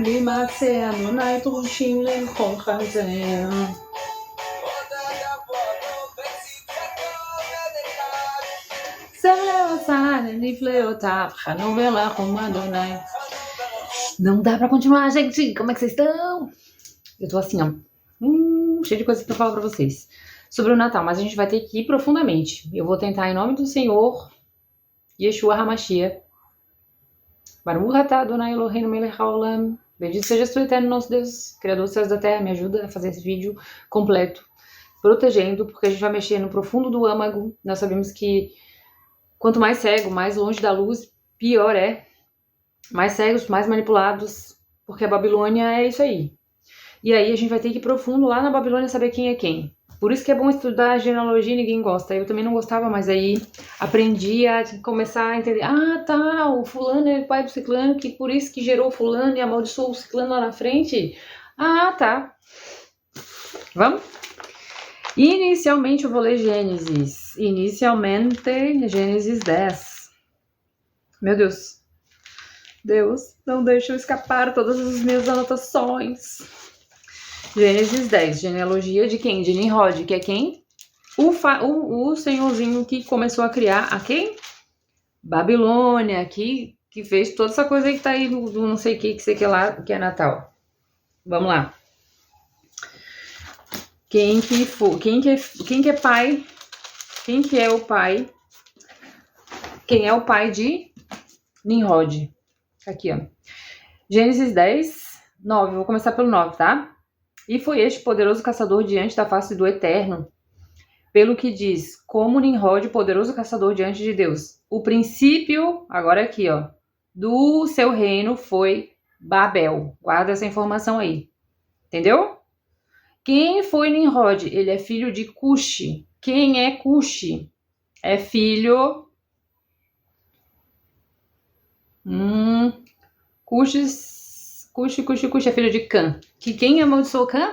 ולמעשה אדוני דרושים לכל חזר. נפלאותיו, חנו ולחום Adonai. Não dá pra continuar, gente. Como é que vocês estão? Eu tô assim, ó. Cheio de coisas pra falar pra vocês. Sobre o Natal, mas a gente vai ter que ir profundamente. Eu vou tentar, em nome do Senhor, Yeshua HaMashiach. Baruch atah Adonai Eloheinu melech haolam. Bendito seja tu, eterno nosso Deus, Criador dos céus e da terra. Me ajuda a fazer esse vídeo completo, protegendo, porque a gente vai mexer no profundo do âmago. Nós sabemos que quanto mais cego, mais longe da luz, pior é. Mais cegos, mais manipulados, porque a Babilônia é isso aí. E aí a gente vai ter que ir profundo lá na Babilônia saber quem é quem. Por isso que é bom estudar a genealogia e ninguém gosta. Eu também não gostava, mas aí aprendi a começar a entender. Ah, tá, o fulano é o pai do ciclano, que por isso que gerou o fulano e amaldiçoou o ciclano lá na frente. Ah, tá. Vamos? Inicialmente eu vou ler Gênesis. Inicialmente, Gênesis 10. Meu Deus. Deus, não deixa eu escapar todas as minhas anotações. Gênesis 10, genealogia de quem? De Nimrod, que é quem? O senhorzinho que começou a criar a quem? Babilônia, que fez toda essa coisa aí que tá aí do não sei o que sei que lá, que é Natal. Vamos lá. Quem que é pai? Quem que é o pai? Quem é o pai de Nimrod? Aqui, ó. Gênesis 10, 9. Vou começar pelo 9, tá? E foi este poderoso caçador diante da face do Eterno, pelo que diz, como Nimrod, poderoso caçador diante de Deus. O princípio, agora aqui, ó, do seu reino foi Babel. Guarda essa informação aí. Entendeu? Quem foi Nimrod? Ele é filho de Cuxi. Quem é Cuxi? É filho... Cuxi é filho de Cã. Que quem amaldiçoou Cã?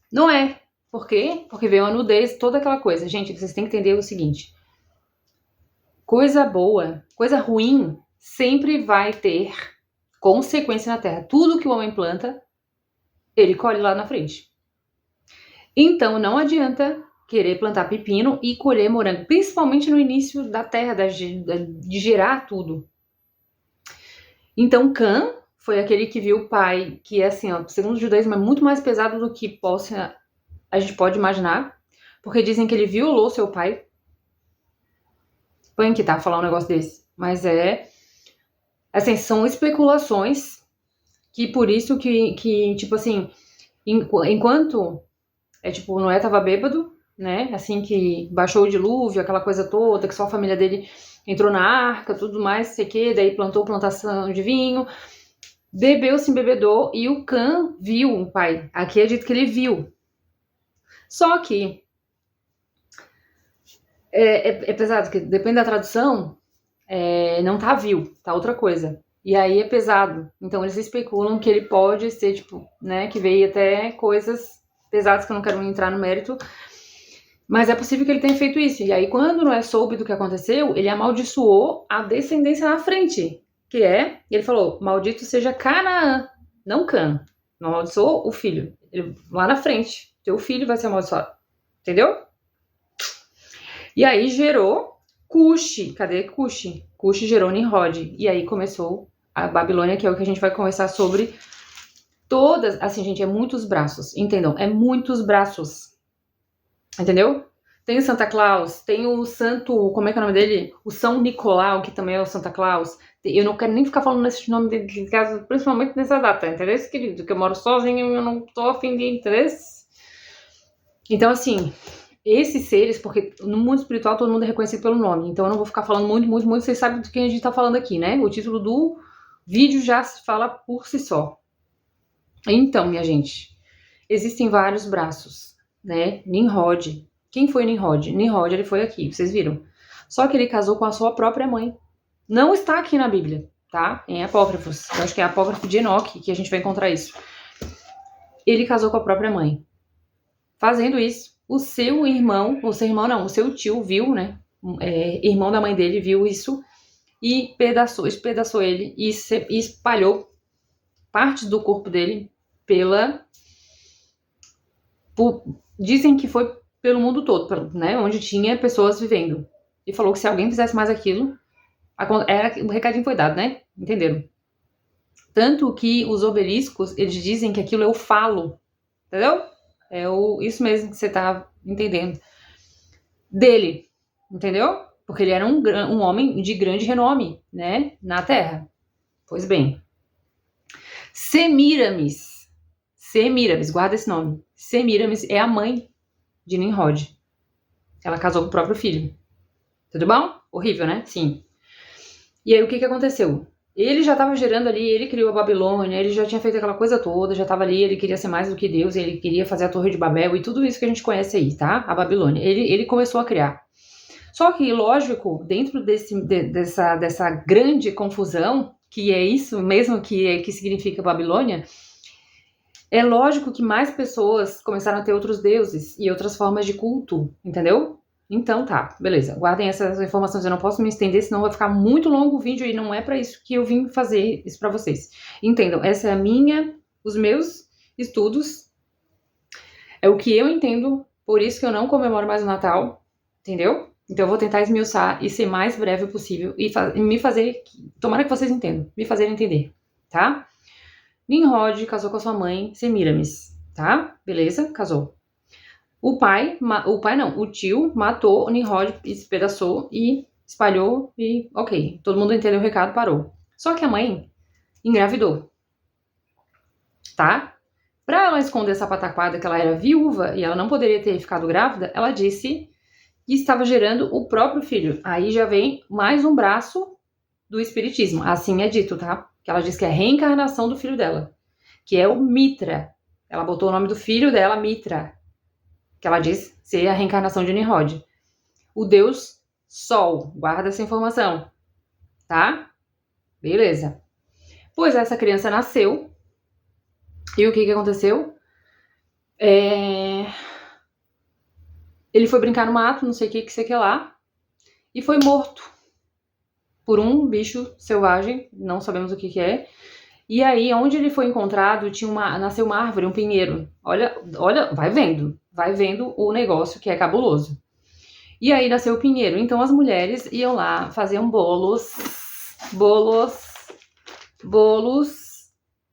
Não é. Por quê? Porque veio a nudez, toda aquela coisa. Gente, vocês têm que entender o seguinte. Coisa boa, coisa ruim, sempre vai ter consequência na terra. Tudo que o homem planta, ele colhe lá na frente. Então, não adianta querer plantar pepino e colher morango. Principalmente no início da terra, de gerar tudo. Então, Cã foi aquele que viu o pai, que é assim, ó, segundo o judaísmo, é muito mais pesado do que a gente pode imaginar, porque dizem que ele violou seu pai. Põe que tá, falar um negócio desse. Mas assim, são especulações, que por isso que tipo assim, enquanto, tipo, Noé tava bêbado, né, assim que baixou o dilúvio, aquela coisa toda, que só a família dele entrou na arca, tudo mais, sei que, daí plantou plantação de vinho, bebeu, se embebedou, e o Cã viu o pai. Aqui é dito que ele viu. Só que é pesado, que depende da tradução, não tá viu, tá outra coisa. E aí é pesado. Então eles especulam que ele pode ser, tipo, né, que veio até coisas pesadas que eu não quero entrar no mérito, mas é possível que ele tenha feito isso. E aí quando Noé soube do que aconteceu, ele amaldiçoou a descendência na frente, ele falou, maldito seja Canaã, não Cã. Não amaldiçoou o filho. Ele, lá na frente, teu filho vai ser amaldiçoado. Entendeu? E aí gerou Cuxi. Cadê Cuxi? Cuxi gerou Nimrod. E aí começou a Babilônia, que é o que a gente vai conversar sobre. Todas, assim, gente, é muitos braços. Entendam, é muitos braços. Entendeu? Tem o Santa Claus, tem o santo, como é que é o nome dele? O São Nicolau, que também é o Santa Claus. Eu não quero nem ficar falando nesse nome de casa, principalmente nessa data, entendeu, querido? Que eu moro sozinho e eu não tô afim de, entendeu? Então, assim, esses seres, porque no mundo espiritual todo mundo é reconhecido pelo nome, então eu não vou ficar falando muito, vocês sabem do que a gente tá falando aqui, né? O título do vídeo já se fala por si só. Então, minha gente, existem vários braços, né? Nimrod. Quem foi Nimrod? Nimrod, ele foi aqui, vocês viram? Só que ele casou com a sua própria mãe. Não está aqui na Bíblia, tá? Em apócrifos. Eu acho que é apócrifo de Enoque que a gente vai encontrar isso. Ele casou com a própria mãe. Fazendo isso, o seu seu tio viu, né? Irmão da mãe dele viu isso e espedaçou ele e espalhou partes do corpo dele dizem que foi pelo mundo todo, né? Onde tinha pessoas vivendo. E falou que se alguém fizesse mais aquilo, o recadinho foi dado, né? Entenderam? Tanto que os obeliscos, eles dizem que aquilo é o falo. Entendeu? Isso mesmo que você tá entendendo. Dele. Entendeu? Porque ele era um homem de grande renome, né? Na Terra. Pois bem. Semíramis, guarda esse nome. Semíramis é a mãe de Nimrod. Ela casou com o próprio filho. Tudo bom? Horrível, né? Sim. E aí o que aconteceu? Ele já estava gerando ali, ele criou a Babilônia, ele já tinha feito aquela coisa toda, já estava ali, ele queria ser mais do que Deus, ele queria fazer a Torre de Babel e tudo isso que a gente conhece aí, tá? A Babilônia. Ele começou a criar. Só que, lógico, dentro dessa grande confusão, que é isso mesmo que significa Babilônia, é lógico que mais pessoas começaram a ter outros deuses e outras formas de culto, entendeu? Então tá, beleza. Guardem essas informações, eu não posso me estender, senão vai ficar muito longo o vídeo e não é pra isso que eu vim fazer isso pra vocês. Entendam, essa é os meus estudos, é o que eu entendo, por isso que eu não comemoro mais o Natal, entendeu? Então eu vou tentar esmiuçar e ser mais breve possível e me fazer, tomara que vocês entendam, me fazer entender, tá? Nimrod casou com a sua mãe, Semíramis, tá? Beleza? Casou. O tio matou o Nimrod, despedaçou e espalhou e ok, todo mundo entendeu o recado, parou. Só que a mãe engravidou, tá? Pra ela esconder essa pataquada que ela era viúva e ela não poderia ter ficado grávida, ela disse que estava gerando o próprio filho. Aí já vem mais um braço do espiritismo, assim é dito, tá? Que ela diz que é a reencarnação do filho dela, que é o Mitra. Ela botou o nome do filho dela, Mitra, que ela diz ser a reencarnação de Nimrod. O deus Sol, guarda essa informação, tá? Beleza. Pois essa criança nasceu, e o que aconteceu? Ele foi brincar no mato, não sei o que lá, e foi morto por um bicho selvagem, não sabemos o que é. E aí, onde ele foi encontrado, nasceu uma árvore, um pinheiro. Olha, vai vendo o negócio que é cabuloso. E aí nasceu o pinheiro. Então as mulheres iam lá, faziam bolos,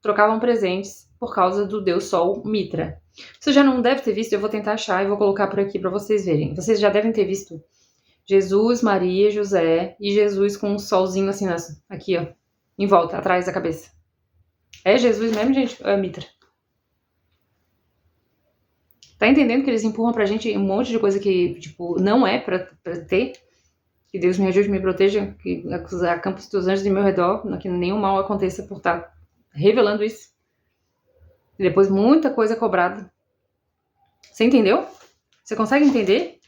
trocavam presentes por causa do deus Sol Mitra. Você já não deve ter visto, eu vou tentar achar e vou colocar por aqui para vocês verem. Vocês já devem ter visto Jesus, Maria, José e Jesus com um solzinho assim, aqui ó, em volta, atrás da cabeça. É Jesus mesmo, gente? É Mitra. Tá entendendo que eles empurram pra gente um monte de coisa que, tipo, não é pra ter? Que Deus me ajude, me proteja, que a campos dos anjos de meu redor, que nenhum mal aconteça por estar revelando isso. E depois muita coisa cobrada. Você entendeu? Você consegue entender?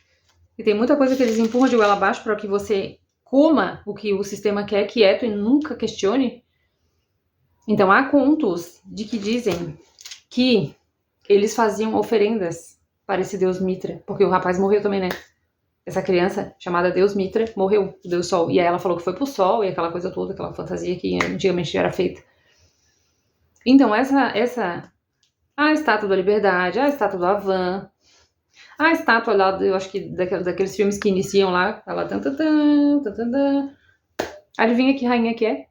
E tem muita coisa que eles empurram de goela abaixo para que você coma o que o sistema quer quieto e nunca questione. Então há contos de que dizem que eles faziam oferendas para esse deus Mitra, porque o rapaz morreu também, né? Essa criança chamada Deus Mitra morreu, o Deus Sol. E aí ela falou que foi pro Sol e aquela coisa toda, aquela fantasia que antigamente era feita. Então a estátua da Liberdade, a estátua do Avan, a estátua lá, eu acho que daqueles filmes que iniciam lá, ela adivinha que rainha que é?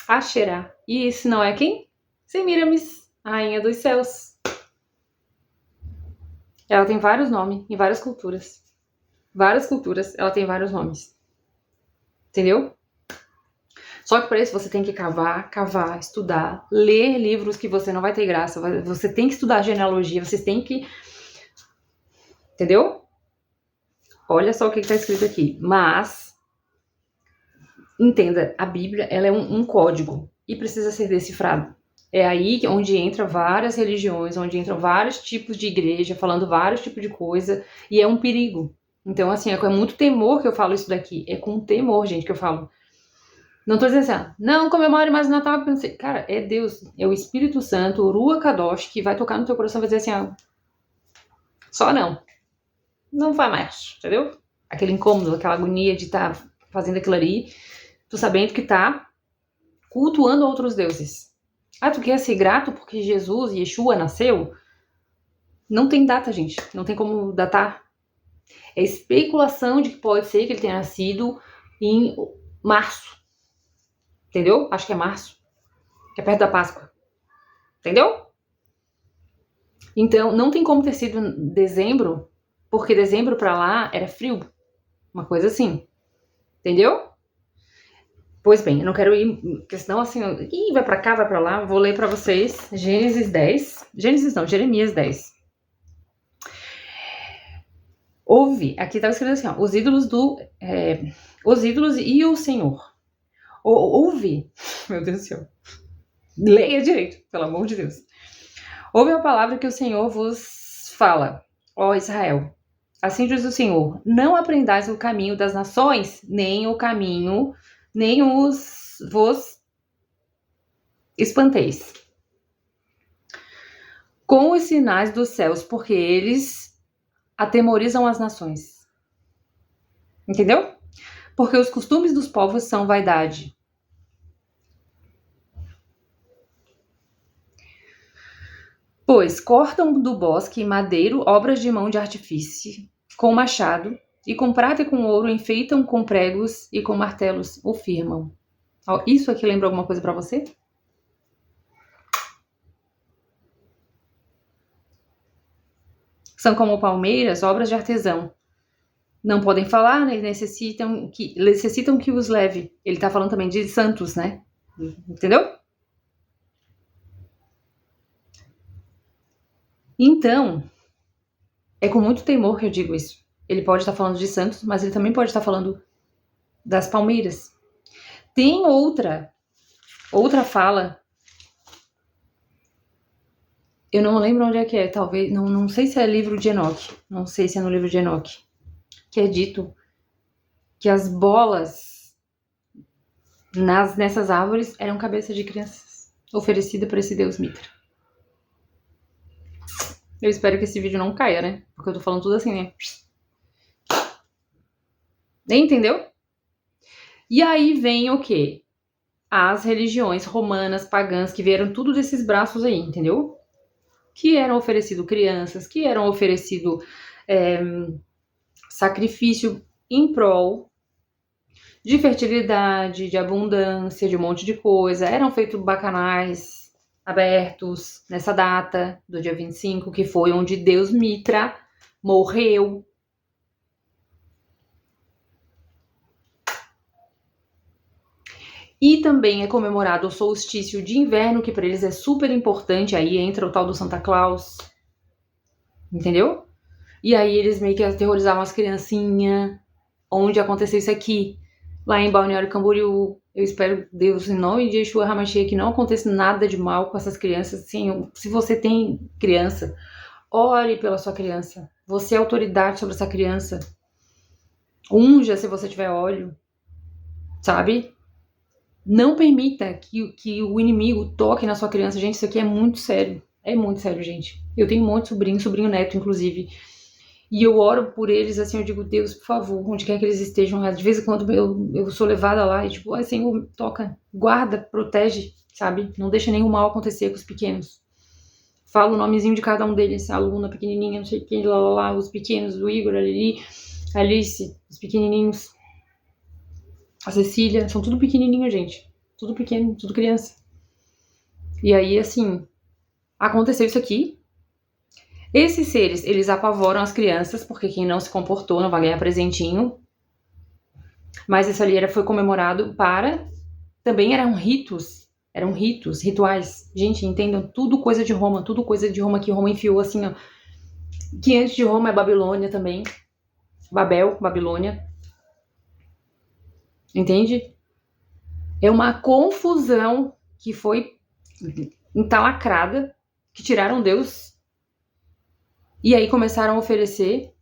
Axerá. E isso não é quem? Semíramis, rainha dos céus. Ela tem vários nomes em várias culturas. Várias culturas, ela tem vários nomes. Entendeu? Só que para isso você tem que cavar, estudar, ler livros que você não vai ter graça. Você tem que estudar genealogia, vocês têm que... Entendeu? Olha só o que está escrito aqui. Mas, entenda, a Bíblia ela é um código e precisa ser decifrado. É aí onde entra várias religiões, onde entram vários tipos de igreja, falando vários tipos de coisa, e é um perigo. Então, assim, é com muito temor que eu falo isso daqui. É com temor, gente, que eu falo. Não tô dizendo assim, não comemore mais o Natal, porque não sei. Cara, é Deus, é o Espírito Santo, o Ruach Kadosh, que vai tocar no teu coração e vai dizer assim, só não. Não vai mais, entendeu? Aquele incômodo, aquela agonia de estar fazendo aquilo ali, tu sabendo que tá cultuando outros deuses. Ah, tu quer ser grato porque Jesus, Yeshua, nasceu? Não tem data, gente. Não tem como datar. É especulação de que pode ser que ele tenha nascido em março. Entendeu? Acho que é março. Que é perto da Páscoa. Entendeu? Então, não tem como ter sido dezembro, porque dezembro pra lá era frio. Uma coisa assim. Entendeu? Pois bem, eu não quero ir, porque senão assim, vai pra cá, vai pra lá. Vou ler pra vocês Gênesis 10. Gênesis não, Jeremias 10. Ouve, aqui tá escrito assim, ó, os ídolos e o Senhor. Ouve, meu Deus do céu. Leia direito, pelo amor de Deus. Ouve a palavra que o Senhor vos fala, ó Israel. Assim diz o Senhor: não aprendais o caminho das nações, nem o caminho, nem os vos espanteis com os sinais dos céus, porque eles atemorizam as nações. Entendeu? Porque os costumes dos povos são vaidade. Pois cortam do bosque madeiro obras de mão de artifício, com machado, e com prata e com ouro enfeitam com pregos e com martelos o firmam. Isso aqui lembra alguma coisa pra você? São como palmeiras, obras de artesão. Não podem falar, né? necessitam que os leve. Ele tá falando também de santos, né? Entendeu? Então, é com muito temor que eu digo isso. Ele pode estar falando de santos, mas ele também pode estar falando das palmeiras. Tem outra fala. Eu não lembro onde é que é, talvez, não sei se é livro de Enoque. Não sei se é no livro de Enoque. Que é dito que as bolas nessas árvores eram cabeça de crianças, oferecida para esse deus Mitra. Eu espero que esse vídeo não caia, né? Porque eu tô falando tudo assim, né? Entendeu? E aí vem o quê? As religiões romanas, pagãs, que vieram tudo desses braços aí, entendeu? Que eram oferecido crianças, que eram oferecido sacrifício em prol de fertilidade, de abundância, de um monte de coisa. Eram feitos bacanais abertos nessa data do dia 25, que foi onde Deus Mitra morreu. E também é comemorado o solstício de inverno, que para eles é super importante. Aí entra o tal do Santa Claus. Entendeu? E aí eles meio que aterrorizavam as criancinhas. Onde aconteceu isso aqui? Lá em Balneário Camboriú. Eu espero, Deus, em nome de Yeshua HaMashiach, que não aconteça nada de mal com essas crianças. Assim, se você tem criança, ore pela sua criança. Você é autoridade sobre essa criança. Unja se você tiver óleo. Sabe? Não permita que o inimigo toque na sua criança. Gente, isso aqui é muito sério. É muito sério, gente. Eu tenho um monte de sobrinho neto, inclusive. E eu oro por eles, assim, eu digo, Deus, por favor, onde quer que eles estejam. De vez em quando eu sou levada lá e tipo, ai, Senhor, toca, guarda, protege, sabe? Não deixa nenhum mal acontecer com os pequenos. Falo o nomezinho de cada um deles, a Luna, pequenininha, não sei quem, lá, os pequenos, o Igor, a Lili, a Alice, os pequenininhos. A Cecília, são tudo pequenininho, gente. Tudo pequeno, tudo criança. E aí, assim, aconteceu isso aqui. Esses seres, eles apavoram as crianças, porque quem não se comportou não vai ganhar presentinho. Mas isso ali foi comemorado para... Também eram ritos, rituais. Gente, entendam, tudo coisa de Roma, que Roma enfiou assim, ó. Que antes de Roma é Babilônia também. Babel, Babilônia. Entende? É uma confusão que foi entalacrada, que tiraram Deus. E aí começaram a oferecer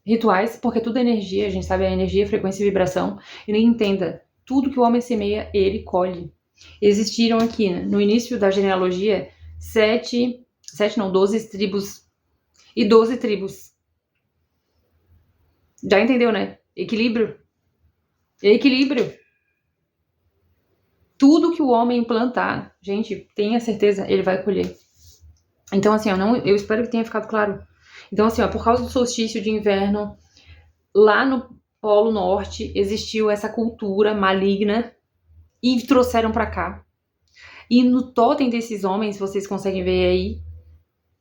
rituais, porque tudo é energia, a gente sabe, a energia, frequência e vibração. E nem entenda, tudo que o homem semeia, ele colhe. Existiram aqui, né, no início da genealogia, 12 tribos e 12 tribos. Já entendeu, né? Equilíbrio. Equilíbrio. Tudo que o homem plantar, gente, tenha certeza, ele vai colher. Então, assim, eu espero que tenha ficado claro. Então, assim, por causa do solstício de inverno, lá no Polo Norte existiu essa cultura maligna e trouxeram pra cá. E no totem desses homens, vocês conseguem ver aí,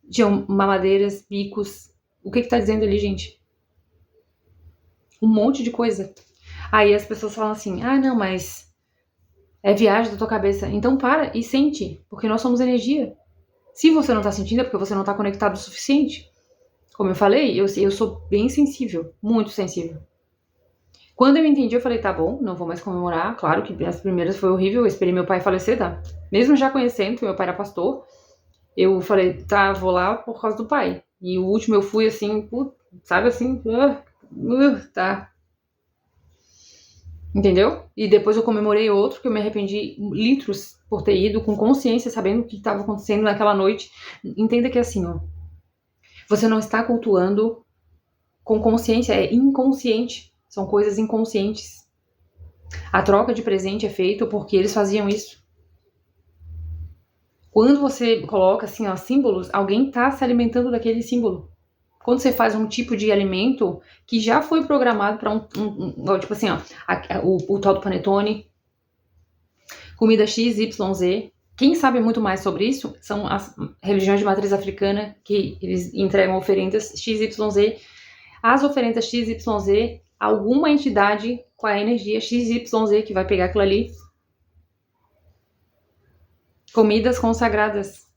tinham mamadeiras, bicos. O que tá dizendo ali, gente? Um monte de coisa. Aí as pessoas falam assim, não, mas é viagem da tua cabeça. Então para e sente, porque nós somos energia. Se você não tá sentindo, é porque você não tá conectado o suficiente. Como eu falei, eu sou bem sensível, muito sensível. Quando eu entendi, eu falei, tá bom, não vou mais comemorar. Claro que as primeiras foi horrível, eu esperei meu pai falecer, tá? Mesmo já conhecendo que meu pai era pastor, eu falei, tá, vou lá por causa do pai. E o último eu fui assim, sabe assim, tá. Entendeu? E depois eu comemorei outro, que eu me arrependi litros por ter ido, com consciência, sabendo o que estava acontecendo naquela noite. Entenda que é assim, ó. Você não está cultuando com consciência, é inconsciente. São coisas inconscientes. A troca de presente é feita porque eles faziam isso. Quando você coloca assim, ó, símbolos, alguém está se alimentando daquele símbolo. Quando você faz um tipo de alimento que já foi programado para tipo assim, ó, o tal do panetone, comida XYZ. Quem sabe muito mais sobre isso são as religiões de matriz africana, que eles entregam oferendas XYZ. As oferendas XYZ, alguma entidade com a energia XYZ que vai pegar aquilo ali. Comidas consagradas.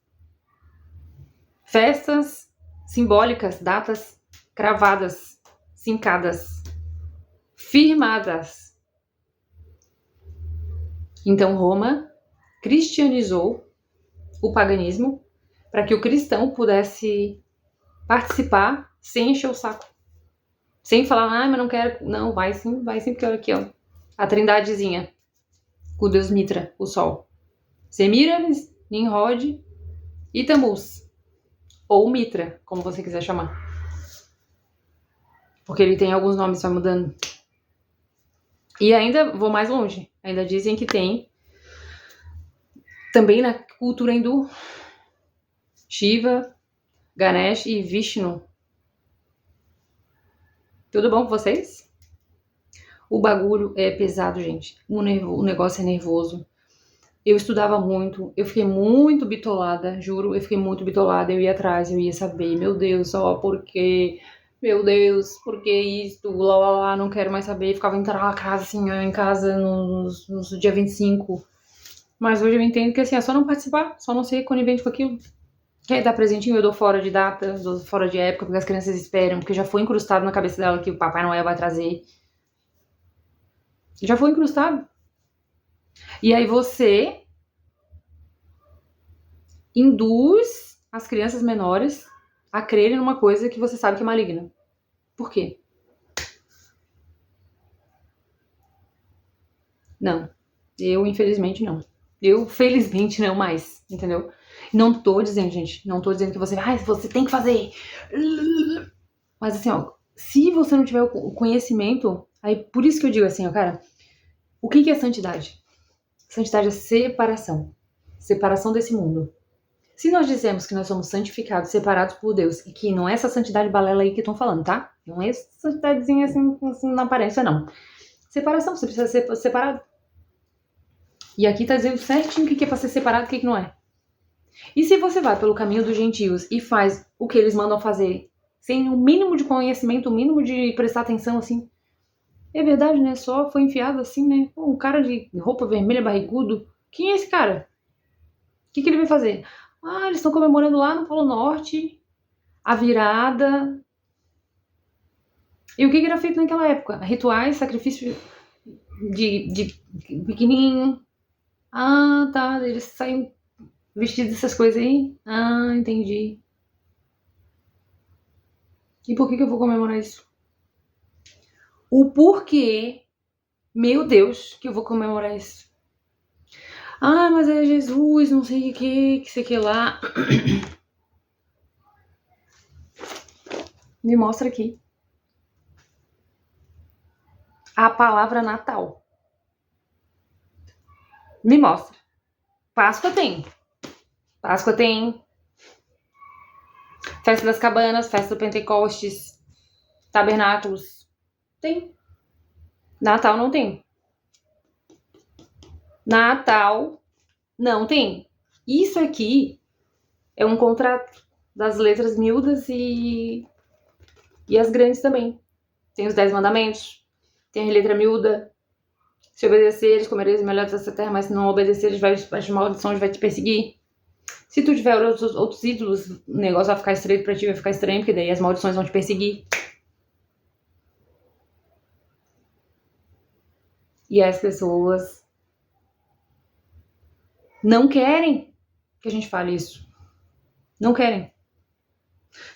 Festas simbólicas, datas cravadas, fincadas, firmadas. Então Roma cristianizou o paganismo para que o cristão pudesse participar sem encher o saco. Sem falar, mas não quero. Não, vai sim, porque olha aqui, ó. A trindadezinha. O deus Mitra, o sol. Semiramis, Nimrod e Tammuz. Ou Mitra, como você quiser chamar. Porque ele tem alguns nomes, vai mudando. E ainda vou mais longe. Ainda dizem que tem também na cultura hindu Shiva, Ganesh e Vishnu. Tudo bom com vocês? O bagulho é pesado, gente. O negócio é nervoso. Eu estudava muito, eu fiquei muito bitolada, juro, eu fiquei muito bitolada, eu ia atrás, eu ia saber, meu Deus, por quê? Meu Deus, por que isto? Lá, lá, lá, não quero mais saber. Ficava entrando na casa, assim, em casa no dia 25. Mas hoje eu entendo que, assim, é só não participar, só não ser conivente com aquilo. Quer dar presentinho, eu dou fora de data, dou fora de época, porque as crianças esperam, porque já foi incrustado na cabeça dela que o Papai Noel vai trazer. Já foi incrustado. E aí você induz as crianças menores a crerem numa coisa que você sabe que é maligna. Por quê? Não. Eu, infelizmente, não. Eu, felizmente, não mais. Entendeu? Não tô dizendo, gente, não tô dizendo que você tem que fazer. Mas assim, ó, se você não tiver o conhecimento, aí por isso que eu digo assim, ó, cara, o que é santidade? Santidade é separação. Separação desse mundo. Se nós dizemos que nós somos santificados, separados por Deus, e que não é essa santidade balela aí que estão falando, tá? Não é essa santidadezinha assim na aparência, não. Separação, você precisa ser separado. E aqui tá dizendo certinho o que é pra ser separado e o que não é. E se você vai pelo caminho dos gentios e faz o que eles mandam fazer, sem o mínimo de conhecimento, o mínimo de prestar atenção, assim, é verdade, né? Só foi enfiado assim, né? Um cara de roupa vermelha, barrigudo. Quem é esse cara? O que ele vai fazer? Eles estão comemorando lá no Polo Norte a virada. E o que era feito naquela época? Rituais, sacrifício de pequenininho. Tá. Eles saem vestidos dessas coisas aí. Entendi. E por que eu vou comemorar isso? O porquê, meu Deus, que eu vou comemorar isso? Mas é Jesus, não sei o que sei que lá. Me mostra aqui. A palavra Natal. Me mostra. Páscoa tem. Páscoa tem. Festa das Cabanas, Festa do Pentecostes, Tabernáculos. Tem. Natal não tem. Natal não tem. Isso aqui é um contrato das letras miúdas e as grandes também. Tem os 10 mandamentos, tem a letra miúda. Se obedeceres, comereis o melhor dessa terra, mas se não obedeceres, as maldições vai te perseguir. Se tu tiver outros ídolos, o negócio vai ficar estreito pra ti, vai ficar estranho, porque daí as maldições vão te perseguir. E as pessoas não querem que a gente fale isso. Não querem.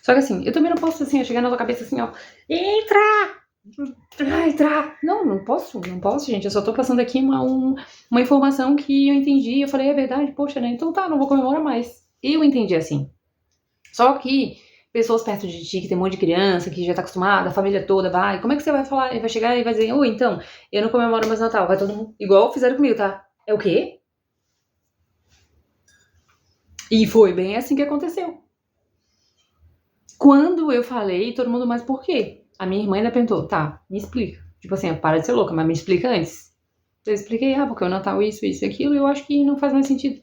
Só que assim, eu também não posso assim, chegar na tua cabeça assim, ó, entra! Não posso, gente. Eu só tô passando aqui uma informação que eu entendi. Eu falei, é verdade, poxa, né? Então tá, não vou comemorar mais. Eu entendi assim. Só que pessoas perto de ti, que tem um monte de criança, que já tá acostumada, a família toda vai. Como é que você vai falar? Ele vai chegar e vai dizer, então, eu não comemoro mais Natal. Vai todo mundo. Igual fizeram comigo, tá? É o quê? E foi bem assim que aconteceu. Quando eu falei, todo mundo, mas por quê? A minha irmã ainda perguntou, tá, me explica. Tipo assim, para de ser louca, mas me explica antes. Eu expliquei, porque o Natal isso e aquilo, e eu acho que não faz mais sentido.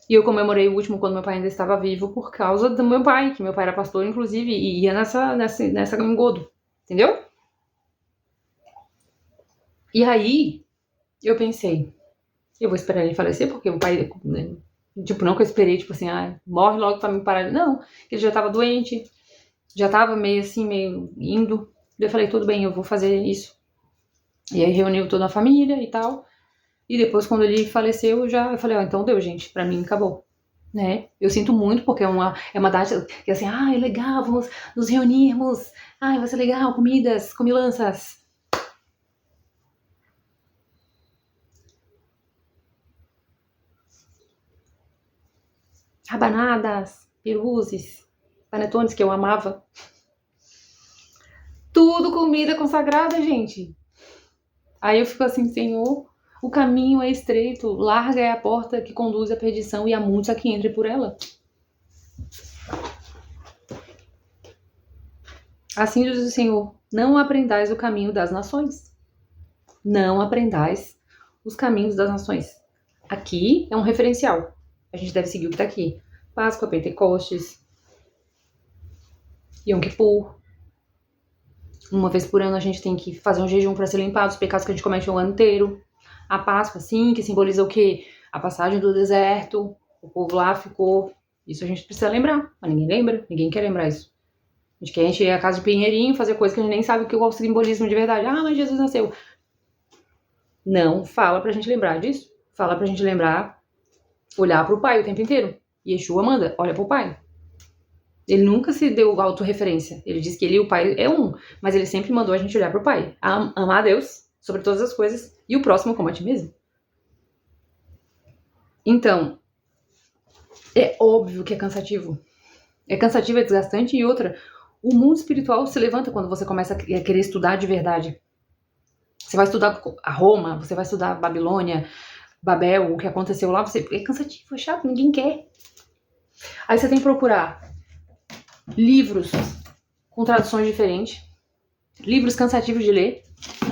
E eu comemorei o último quando meu pai ainda estava vivo por causa do meu pai, que meu pai era pastor, inclusive, e ia nessa engodo. Entendeu? E aí, eu pensei, eu vou esperar ele falecer, porque o pai, né, tipo, não que eu esperei, tipo assim, morre logo pra me parar. Não, ele já tava doente, já tava meio assim, meio indo. Eu falei, tudo bem, eu vou fazer isso. E aí reuniu toda a família e tal. E depois, quando ele faleceu, eu falei, então deu, gente, pra mim acabou. Né? Eu sinto muito, porque é uma data que assim, é legal, vamos nos reunirmos. Vai ser legal, comidas, comilanças. Rabanadas, peruzes, panetones, que eu amava. Tudo comida consagrada, gente. Aí eu fico assim, Senhor, o caminho é estreito, larga é a porta que conduz à perdição e há muitos a que entrem por ela. Assim diz o Senhor, não aprendais o caminho das nações. Não aprendais os caminhos das nações. Aqui é um referencial. A gente deve seguir o que está aqui. Páscoa, Pentecostes, Yom Kippur. Uma vez por ano a gente tem que fazer um jejum para se limpar dos pecados que a gente comete o ano inteiro. A Páscoa, sim, que simboliza o quê? A passagem do deserto. O povo lá ficou. Isso a gente precisa lembrar. Mas ninguém lembra. Ninguém quer lembrar isso. A gente quer encher a casa de pinheirinho, fazer coisa que a gente nem sabe qual é o simbolismo de verdade. Mas Jesus nasceu. Não, fala pra gente lembrar disso. Fala pra gente lembrar, olhar pro Pai o tempo inteiro. Yeshua manda, olha pro Pai. Ele nunca se deu autorreferência. Ele disse que ele e o Pai é um, mas ele sempre mandou a gente olhar pro Pai. Amar a Deus sobre todas as coisas e o próximo como a ti mesmo. Então, é óbvio que é cansativo. É cansativo, é desgastante. E outra, o mundo espiritual se levanta quando você começa a querer estudar de verdade. Você vai estudar a Roma, você vai estudar a Babilônia, Babel, o que aconteceu lá. É cansativo, é chato, ninguém quer. Aí você tem que procurar livros com traduções diferentes, livros cansativos de ler.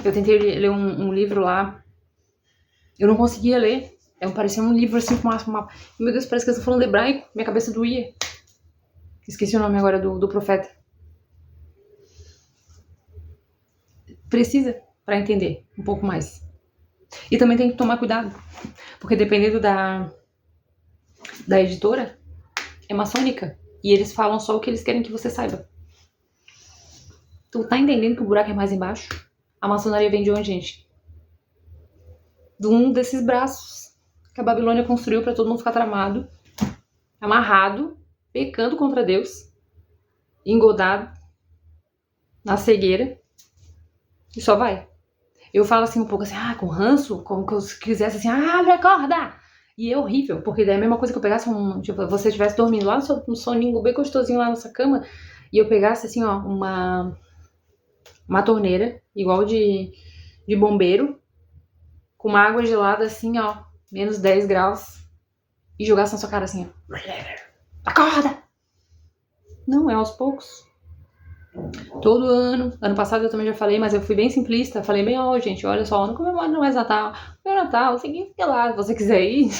Eu tentei ler um livro lá, eu não conseguia ler. Parecia um livro assim com uma... Meu Deus, parece que eu estou falando hebraico, minha cabeça doía. Esqueci o nome agora do profeta. Precisa para entender um pouco mais. E também tem que tomar cuidado, porque dependendo da editora, é maçônica. E eles falam só o que eles querem que você saiba. Tu tá entendendo que o buraco é mais embaixo? A maçonaria vem de onde, gente? De um desses braços que a Babilônia construiu para todo mundo ficar tramado, amarrado, pecando contra Deus, engodado, na cegueira, e só vai. Eu falo assim um pouco assim, com ranço, como que eu quisesse assim, abre a corda! E é horrível, porque daí é a mesma coisa que eu pegasse tipo, você estivesse dormindo lá no soninho bem gostosinho lá na sua cama, e eu pegasse assim, ó, uma torneira, igual de bombeiro, com uma água gelada assim, ó, menos 10 graus, e jogasse na sua cara assim, ó. Acorda! Não, é aos poucos. Todo ano passado eu também já falei, mas eu fui bem simplista, falei bem, gente, olha só, não comemoro mais Natal, meu Natal, sei lá, se você quiser ir,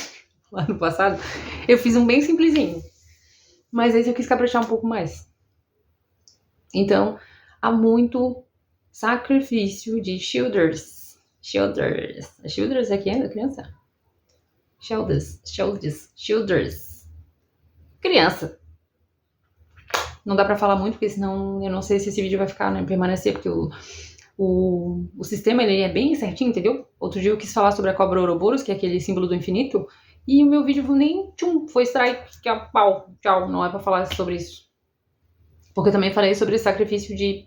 ano passado, eu fiz um bem simplesinho, mas esse eu quis caprichar um pouco mais. Então, há muito sacrifício de Childers é quem é? Criança? Childers. Criança. Não dá pra falar muito, porque senão eu não sei se esse vídeo vai ficar, né, permanecer, porque o sistema ele é bem certinho, entendeu? Outro dia eu quis falar sobre a cobra Ouroboros, que é aquele símbolo do infinito, e o meu vídeo nem foi strike, que é pau, tchau, não é pra falar sobre isso. Porque eu também falei sobre o sacrifício de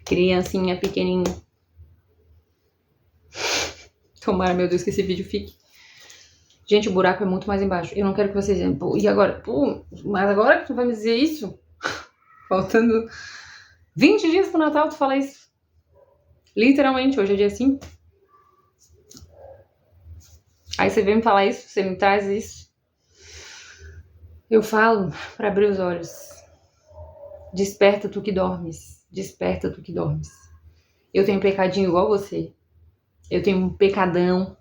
criancinha pequenininha. Tomara, meu Deus, que esse vídeo fique. Gente, o buraco é muito mais embaixo. Eu não quero que vocês... E agora? Mas agora que tu vai me dizer isso? Faltando 20 dias pro Natal, tu fala isso. Literalmente, hoje é dia 5. Aí você vem me falar isso, você me traz isso. Eu falo pra abrir os olhos. Desperta tu que dormes. Desperta tu que dormes. Eu tenho pecadinho igual você. Eu tenho um pecadão.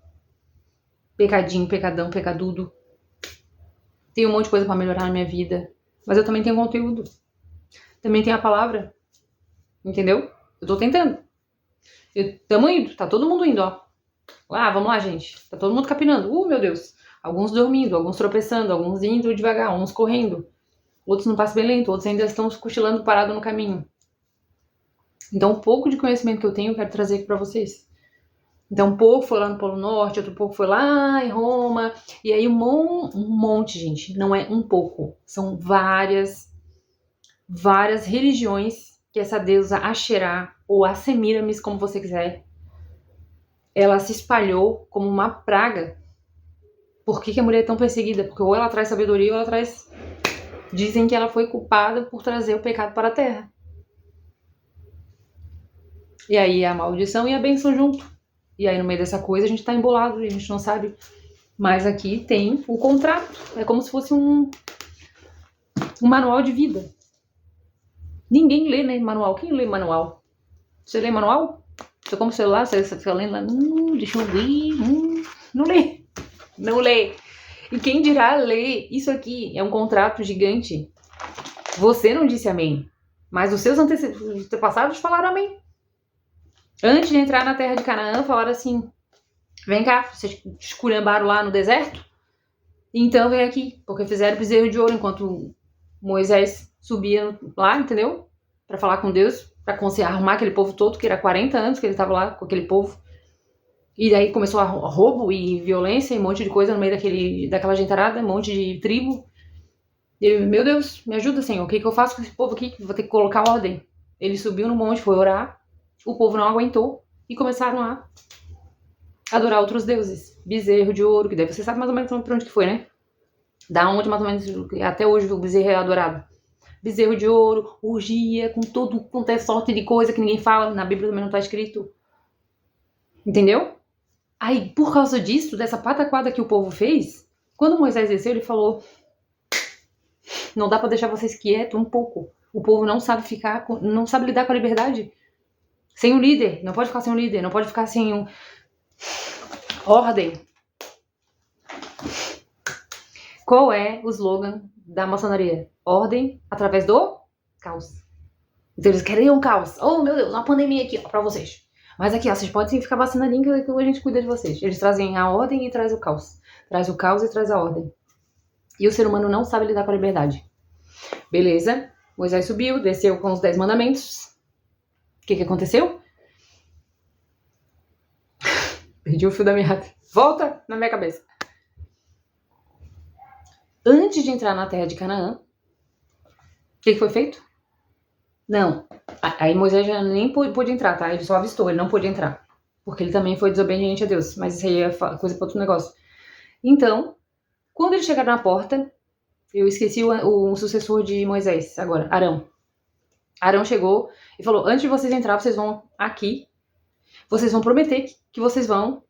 Pecadinho, pecadão, pecadudo. Tenho um monte de coisa pra melhorar na minha vida. Mas eu também tenho conteúdo. Também tenho a palavra. Entendeu? Eu tô tentando. Tamo indo, tá todo mundo indo, ó. Vamos lá, gente. Tá todo mundo capinando. Meu Deus. Alguns dormindo, alguns tropeçando, alguns indo devagar, uns correndo. Outros no passo bem lento, outros ainda estão cochilando parado no caminho. Então, um pouco de conhecimento que eu tenho, eu quero trazer aqui pra vocês. Então, um pouco foi lá no Polo Norte, outro pouco foi lá em Roma. E aí, um monte, gente. Não é um pouco. São várias religiões que essa deusa Asherá, ou a Semiramis, como você quiser, ela se espalhou como uma praga. Por que a mulher é tão perseguida? Porque ou ela traz sabedoria ou ela traz... Dizem que ela foi culpada por trazer o pecado para a terra. E aí a maldição e a bênção junto. E aí no meio dessa coisa a gente tá embolado e a gente não sabe. Mas aqui tem o contrato. É como se fosse um manual de vida. Ninguém lê, né, manual. Quem lê manual? Você lê manual? Você como celular, você fica lendo lá, deixa eu ver, não lê. Não lê. E quem dirá ler? Isso aqui é um contrato gigante. Você não disse amém, mas os seus antepassados falaram amém. Antes de entrar na terra de Canaã, falaram assim, vem cá, vocês esculhambaram lá no deserto? Então vem aqui, porque fizeram bezerro de ouro enquanto Moisés subia lá, entendeu? Pra falar com Deus, pra conseguir arrumar aquele povo todo, que era 40 anos que ele tava lá com aquele povo. E daí começou a roubo e violência e um monte de coisa no meio daquela gentarada, um monte de tribo. E ele, meu Deus, me ajuda, Senhor, o que eu faço com esse povo aqui? Vou ter que colocar ordem. Ele subiu no monte, foi orar, o povo não aguentou e começaram a adorar outros deuses. Bezerro de ouro, que daí você sabe mais ou menos pra onde que foi, né? Da onde mais ou menos, até hoje o bezerro é adorado. Bezerro de ouro, orgia, com todo quanto é sorte de coisa que ninguém fala, na Bíblia também não tá escrito. Entendeu? Aí, por causa disso, dessa pataquada que o povo fez, quando Moisés desceu, ele falou, não dá pra deixar vocês quietos um pouco. O povo não sabe não sabe lidar com a liberdade. Sem um líder, não pode ficar sem um líder, não pode ficar sem ordem. Qual é o slogan da maçonaria? Ordem através do caos. Então eles querem um caos. Oh, meu Deus, uma pandemia aqui, ó, pra vocês. Mas aqui, ó, vocês podem ficar vacinadinhos que a gente cuida de vocês. Eles trazem a ordem e trazem o caos. Traz o caos e traz a ordem. E o ser humano não sabe lidar com a liberdade. Beleza. Moisés subiu, desceu com os 10 mandamentos. O que aconteceu? Perdi o fio da meada. Volta na minha cabeça. Antes de entrar na terra de Canaã, o que foi feito? Não. Aí Moisés já nem pôde entrar, tá? Ele só avistou, ele não pôde entrar. Porque ele também foi desobediente a Deus. Mas isso aí é coisa para outro negócio. Então, quando eles chegaram na porta, eu esqueci o sucessor de Moisés agora, Arão. Arão chegou e falou, antes de vocês entrar, vocês vão aqui Vocês vão prometer que vocês vão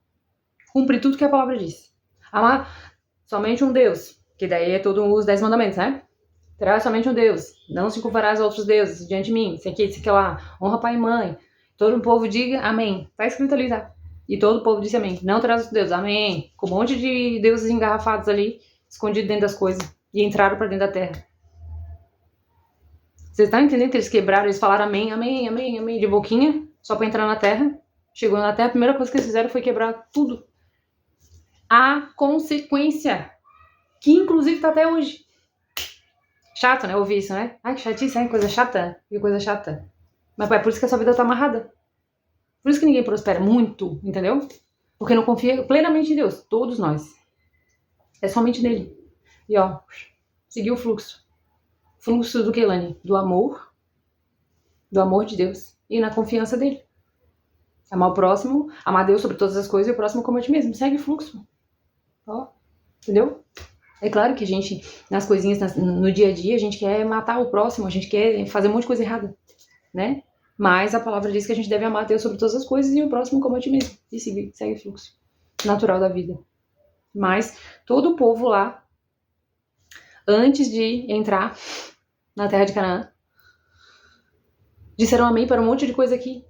cumprir tudo que a palavra diz. Amar somente um Deus, que daí é todos os 10 mandamentos, né? Terá somente um Deus, não se culparás a outros deuses diante de mim, isso aqui, isso aqui lá, honra pai e mãe. Todo o povo diga amém. Tá escrito ali, tá? E todo o povo disse amém. Não terás outros deuses, amém. Com um monte de deuses engarrafados ali, escondidos dentro das coisas, e entraram para dentro da terra. Vocês estão entendendo que eles quebraram, eles falaram amém, amém, amém, amém, de boquinha, só para entrar na terra. Chegou na terra, a primeira coisa que eles fizeram foi quebrar tudo. A consequência, que inclusive tá até hoje. Chato, né? Ouvir isso, né? Ai, que chatice, né? Coisa chata. Que coisa chata. Mas é por isso que a sua vida tá amarrada. Por isso que ninguém prospera muito, entendeu? Porque não confia plenamente em Deus. Todos nós. É somente nele. E ó, seguir o fluxo. Fluxo do que, Lani? Do amor. Do amor de Deus. E na confiança dele. Amar o próximo, amar Deus sobre todas as coisas e o próximo como a ti mesmo. Segue o fluxo. Ó, entendeu? É claro que a gente, nas coisinhas, no dia a dia, a gente quer matar o próximo, a gente quer fazer um monte de coisa errada, né? Mas a palavra diz que a gente deve amar Deus sobre todas as coisas e o próximo como a ti mesmo. E segue o fluxo natural da vida. Mas todo o povo lá, antes de entrar na terra de Canaã, disseram amém para um monte de coisa aqui.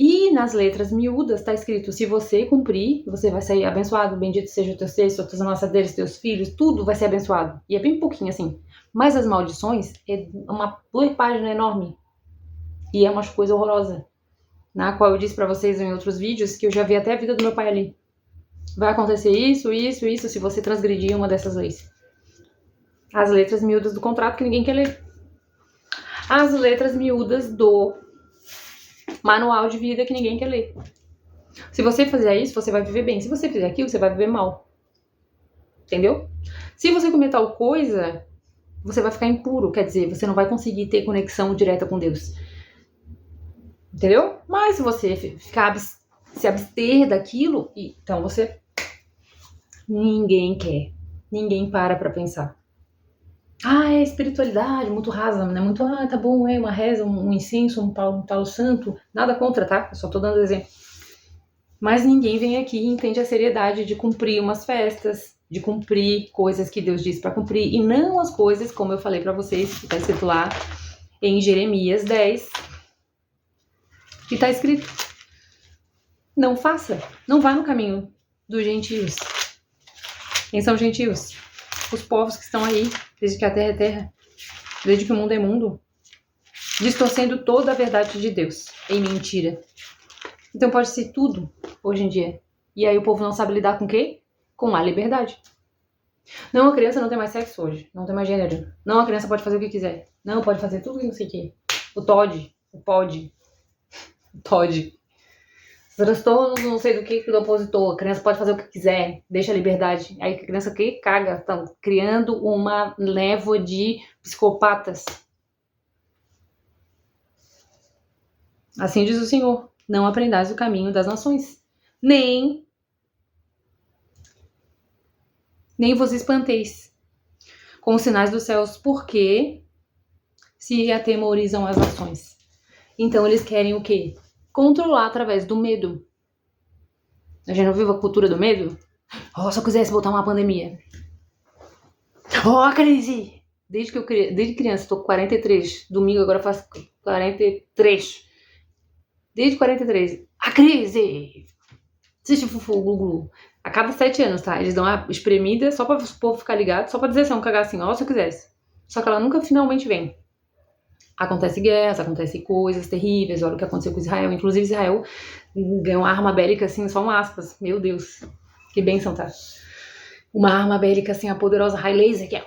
E nas letras miúdas está escrito, se você cumprir, você vai sair abençoado, bendito seja o teu seio, suas nascedeiras, teus filhos, tudo vai ser abençoado. E é bem pouquinho assim. Mas as maldições é uma página enorme. E é uma coisa horrorosa. Na qual eu disse para vocês em outros vídeos que eu já vi até a vida do meu pai ali. Vai acontecer isso, isso, isso, se você transgredir uma dessas leis. As letras miúdas do contrato que ninguém quer ler. As letras miúdas do manual de vida que ninguém quer ler. Se você fizer isso, você vai viver bem. Se você fizer aquilo, você vai viver mal. Entendeu? Se você comer tal coisa, você vai ficar impuro. Quer dizer, você não vai conseguir ter conexão direta com Deus. Entendeu? Mas se você se abster daquilo, então você... Ninguém quer. Ninguém para pra pensar. Ah, é espiritualidade, muito rasa, né? Muito, tá bom, é uma reza, um incenso, um tal santo. Nada contra, tá? Eu só tô dando exemplo. Mas ninguém vem aqui e entende a seriedade de cumprir umas festas, de cumprir coisas que Deus diz pra cumprir, e não as coisas, como eu falei pra vocês, que tá escrito lá em Jeremias 10, que tá escrito, não faça, não vá no caminho dos gentios. Quem são gentios? Os povos que estão aí, desde que a terra é terra, desde que o mundo é mundo, distorcendo toda a verdade de Deus em mentira. Então pode ser tudo hoje em dia. E aí o povo não sabe lidar com o quê? Com a liberdade. Não, a criança não tem mais sexo hoje, não tem mais gênero. Não, a criança pode fazer o que quiser. Não, pode fazer tudo que não sei o quê. O Todd, transtornos, não sei do que do opositor. A criança pode fazer o que quiser, deixa a liberdade. Aí a criança que caga, estão criando uma névoa de psicopatas. Assim diz o Senhor, não aprendais o caminho das nações, nem vos espanteis com os sinais dos céus, porque se atemorizam as nações. Então eles querem o quê? Controlar através do medo. A gente não vive a cultura do medo? Oh, se eu quisesse botar uma pandemia. Oh, crise! Desde criança, tô com 43. Domingo agora faço 43. Desde 43. A crise! Assiste Fufu, Gugu. A cada 7 anos, tá? Eles dão uma espremida só pra o povo ficar ligado, só pra dizer assim, cagar assim, ó, se eu quisesse. Só que ela nunca finalmente vem. Acontece guerras, acontecem coisas terríveis, olha o que aconteceu com Israel. Inclusive, Israel ganhou uma arma bélica, assim, só um aspas. Meu Deus, que bênção, tá? Uma arma bélica, assim, a poderosa High Laser, que é...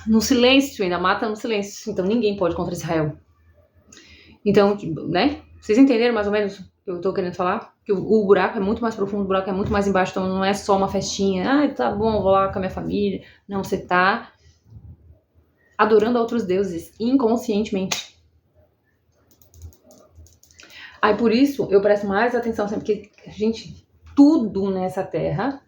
no silêncio, ainda mata no silêncio. Então, ninguém pode contra Israel. Então, né? Vocês entenderam mais ou menos o que eu tô querendo falar? Que o buraco é muito mais profundo, o buraco é muito mais embaixo, então não é só uma festinha. Ah, tá bom, vou lá com a minha família. Não, você tá adorando a outros deuses, inconscientemente. Aí por isso eu presto mais atenção sempre, porque, gente, tudo nessa terra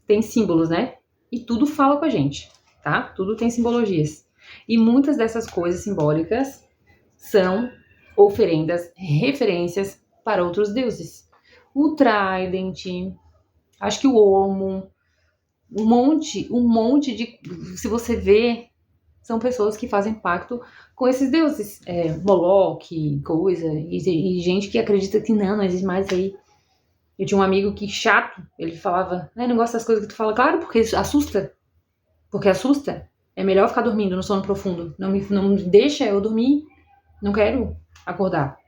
tem símbolos, né? E tudo fala com a gente, tá? Tudo tem simbologias. E muitas dessas coisas simbólicas são oferendas, referências para outros deuses. O Trident, acho que o Olmo, um monte de... Se você vê, são pessoas que fazem pacto com esses deuses. Moloch, coisa, e gente que acredita que não existe mais aí. Eu tinha um amigo que chato, ele falava, não gosto das coisas que tu fala. Claro, porque assusta. Porque assusta. É melhor ficar dormindo no sono profundo. Não me deixa eu dormir. Não quero acordar.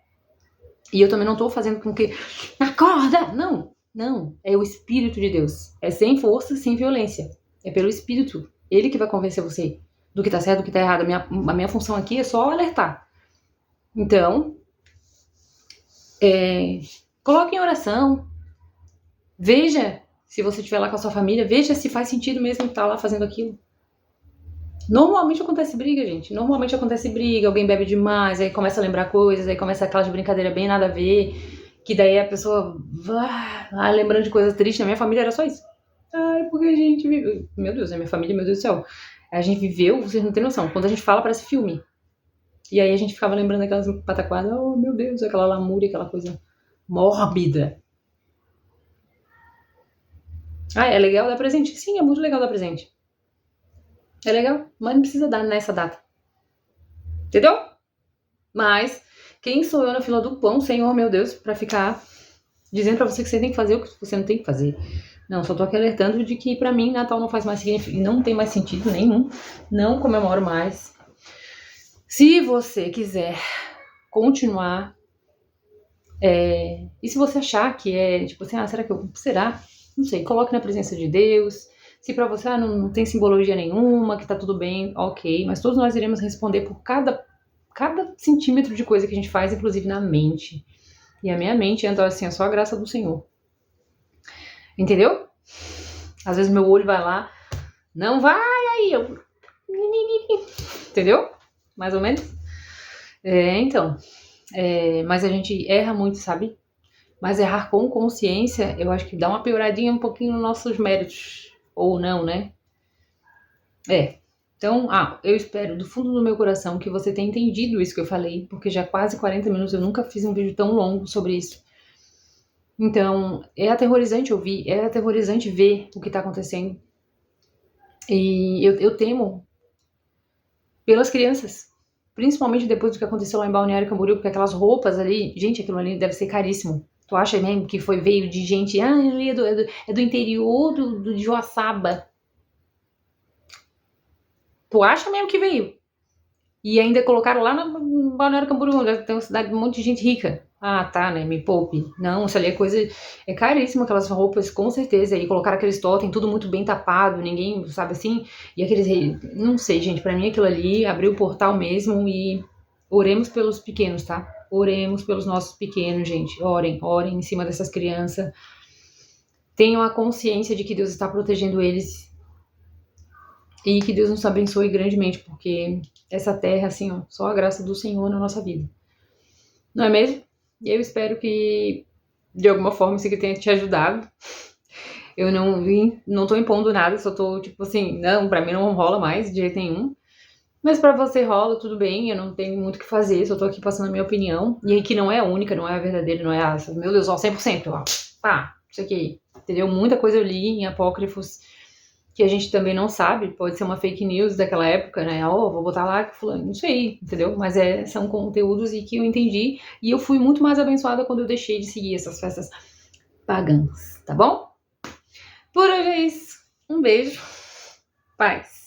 E eu também não tô fazendo com que... Acorda! Não. É o Espírito de Deus. É sem força, sem violência. É pelo Espírito. Ele que vai convencer você do que tá certo, do que tá errado. A minha função aqui é só alertar. Então, coloque em oração. Veja, se você estiver lá com a sua família, veja se faz sentido mesmo estar lá fazendo aquilo. Normalmente acontece briga, gente. Normalmente acontece briga, alguém bebe demais, aí começa a lembrar coisas, aí começa aquela de brincadeira bem nada a ver, que daí a pessoa vai lembrando de coisas tristes. Na minha família era só isso. Ai, porque a gente viveu... Meu Deus, é minha família, meu Deus do céu. A gente viveu, vocês não têm noção. Quando a gente fala, parece filme. E aí a gente ficava lembrando daquelas pataquadas, oh meu Deus, aquela lamúria, aquela coisa mórbida. É legal dar presente? Sim, é muito legal dar presente. É legal, mas não precisa dar nessa data. Entendeu? Mas quem sou eu na fila do pão, Senhor, meu Deus, pra ficar dizendo pra você que você tem que fazer o que você não tem que fazer. Não, só tô aqui alertando de que pra mim Natal não faz mais significado, não tem mais sentido nenhum. Não comemoro mais. Se você quiser continuar, e se você achar que tipo assim, será que será? Não sei, coloque na presença de Deus. Se pra você não tem simbologia nenhuma, que tá tudo bem, ok. Mas todos nós iremos responder por cada centímetro de coisa que a gente faz, inclusive na mente. E a minha mente entra assim, é só a graça do Senhor. Entendeu? Às vezes meu olho vai lá, não vai, aí eu... Entendeu? Mais ou menos? Então. Mas a gente erra muito, sabe? Mas errar com consciência, eu acho que dá uma pioradinha um pouquinho nos nossos méritos. Ou não, né? Então, eu espero do fundo do meu coração que você tenha entendido isso que eu falei, porque já quase 40 minutos, eu nunca fiz um vídeo tão longo sobre isso. Então, é aterrorizante ouvir, é aterrorizante ver o que tá acontecendo. E eu temo pelas crianças, principalmente depois do que aconteceu lá em Balneário Camboriú, porque aquelas roupas ali, gente, aquilo ali deve ser caríssimo. Tu acha mesmo que veio de gente, ele é do interior de Joaçaba. Tu acha mesmo que veio? E ainda colocaram lá no Balneário Camboriú, onde tem uma cidade de um monte de gente rica. Tá, né? Me poupe. Não, isso ali é coisa... É caríssimo aquelas roupas, com certeza. E colocaram aqueles totem, tudo muito bem tapado, ninguém, sabe assim? E aqueles... Não sei, gente. Pra mim aquilo ali abriu o portal mesmo e... Oremos pelos pequenos, tá? Oremos pelos nossos pequenos, gente. Orem em cima dessas crianças. Tenham a consciência de que Deus está protegendo eles. E que Deus nos abençoe grandemente, porque essa terra, assim, só a graça do Senhor na nossa vida. Não é mesmo? E eu espero que, de alguma forma, isso aqui tenha te ajudado. Eu não tô impondo nada, só tô, tipo assim, não, pra mim não rola mais, de jeito nenhum. Mas pra você rola, tudo bem, eu não tenho muito o que fazer, só tô aqui passando a minha opinião. E aí que não é a única, não é a verdadeira, não é a, meu Deus, 100%, isso aqui, entendeu? Muita coisa eu li em apócrifos que a gente também não sabe, pode ser uma fake news daquela época, né? Vou botar lá que fulano, não sei, entendeu? Mas são conteúdos e que eu entendi e eu fui muito mais abençoada quando eu deixei de seguir essas festas pagãs, tá bom? Por hoje é isso. Um beijo. Paz.